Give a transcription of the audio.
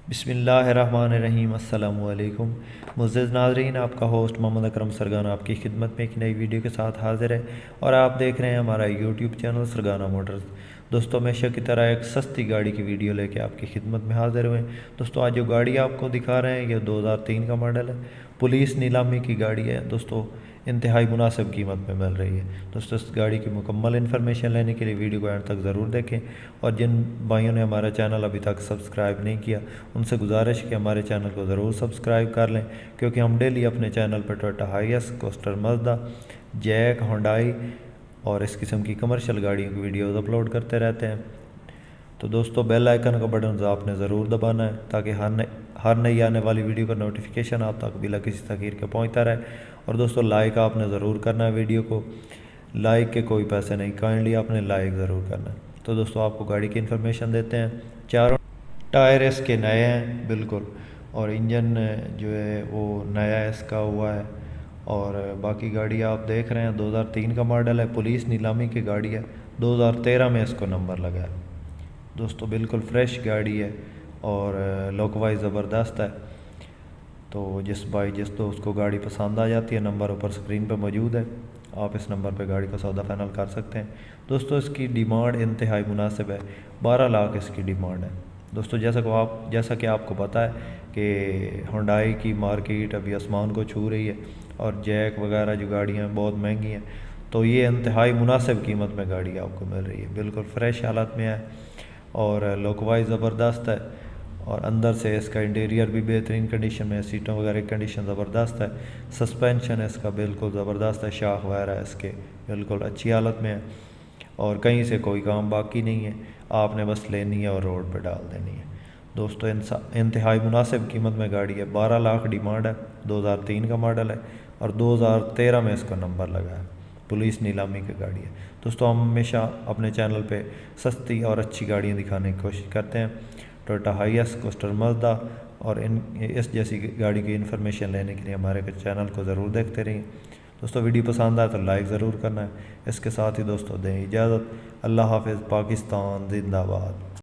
بسم اللہ الرحمن الرحیم۔ السلام علیکم معزز ناظرین، آپ کا ہوسٹ محمد اکرم سرگانا آپ کی خدمت میں ایک نئی ویڈیو کے ساتھ حاضر ہے، اور آپ دیکھ رہے ہیں ہمارا یوٹیوب چینل سرگانا موٹرز۔ دوستو ہمیشہ کی طرح ایک سستی گاڑی کی ویڈیو لے کے آپ کی خدمت میں حاضر ہوئے ہیں۔ دوستو آج جو گاڑی آپ کو دکھا رہے ہیں یہ 2003 کا ماڈل ہے، پولیس نیلامی کی گاڑی ہے۔ دوستو انتہائی مناسب قیمت میں مل رہی ہے۔ دوستو اس گاڑی کی مکمل انفارمیشن لینے کے لیے ویڈیو کو اینڈ تک ضرور دیکھیں، اور جن بھائیوں نے ہمارا چینل ابھی تک سبسکرائب نہیں کیا ان سے گزارش کہ ہمارے چینل کو ضرور سبسکرائب کر لیں، کیونکہ ہم ڈیلی اپنے چینل پر Toyota Hiace, Coaster Mazda, JAC, Hyundai اور اس قسم کی کمرشل گاڑیوں کی ویڈیوز اپلوڈ کرتے رہتے ہیں۔ تو دوستو بیل آئیکن کا بٹن آپ نے ضرور دبانا ہے تاکہ ہر نئی آنے والی ویڈیو کا نوٹیفیکیشن آپ تک بلا کسی تاخیر کے پہنچتا رہے۔ اور دوستو لائک آپ نے ضرور کرنا ہے، ویڈیو کو لائک کے کوئی پیسے نہیں، کائنڈلی آپ نے لائک ضرور کرنا ہے۔ تو دوستو آپ کو گاڑی کی انفارمیشن دیتے ہیں۔ چاروں ٹائر اس کے نئے ہیں بالکل، اور انجن جو ہے وہ نیا اس کا ہوا ہے، اور باقی گاڑی آپ دیکھ رہے ہیں 2003 کا ماڈل ہے، پولیس نیلامی کی گاڑی ہے، 2013 میں اس کو نمبر لگا ہے۔ دوستو بالکل فریش گاڑی ہے اور لک وائز زبردست ہے۔ تو جس دوست کو گاڑی پسند آ جاتی ہے، نمبر اوپر سکرین پہ موجود ہے، آپ اس نمبر پہ گاڑی کا سودا فائنل کر سکتے ہیں۔ دوستو اس کی ڈیمانڈ انتہائی مناسب ہے، 12 لاکھ اس کی ڈیمانڈ ہے۔ دوستو جیسا کہ آپ کو پتہ ہے کہ ہونڈائی کی مارکیٹ ابھی آسمان کو چھو رہی ہے، اور جیک وغیرہ جو گاڑیاں ہیں بہت مہنگی ہیں، تو یہ انتہائی مناسب قیمت میں گاڑی آپ کو مل رہی ہے، بالکل فریش حالت میں ہے، اور لک وائز زبردست ہے، اور اندر سے اس کا انٹیریئر بھی بہترین کنڈیشن میں ہے، سیٹوں وغیرہ کی کنڈیشن زبردست ہے، سسپینشن اس کا بالکل زبردست ہے، شاخ وغیرہ اس کے بالکل اچھی حالت میں ہے، اور کہیں سے کوئی کام باقی نہیں ہے، آپ نے بس لینی ہے اور روڈ پہ ڈال دینی ہے۔ دوستو انتہائی مناسب قیمت میں گاڑی ہے، 12 لاکھ ڈیمانڈ ہے، 2003 کا ماڈل ہے، اور 2013 میں اس کا نمبر لگا ہے، پولیس نیلامی کی گاڑی ہے۔ دوستو ہم ہمیشہ اپنے چینل پہ سستی اور اچھی گاڑیاں دکھانے کی کوشش کرتے ہیں، ٹویوٹا ہائیس، کوسٹر مزدا، اور اس جیسی گاڑی کی انفارمیشن لینے کے لیے ہمارے چینل کو ضرور دیکھتے رہیں۔ دوستو ویڈیو پسند آئے تو لائک ضرور کرنا ہے۔ اس کے ساتھ ہی دوستو دیں اجازت، اللہ حافظ، پاکستان زندہ باد۔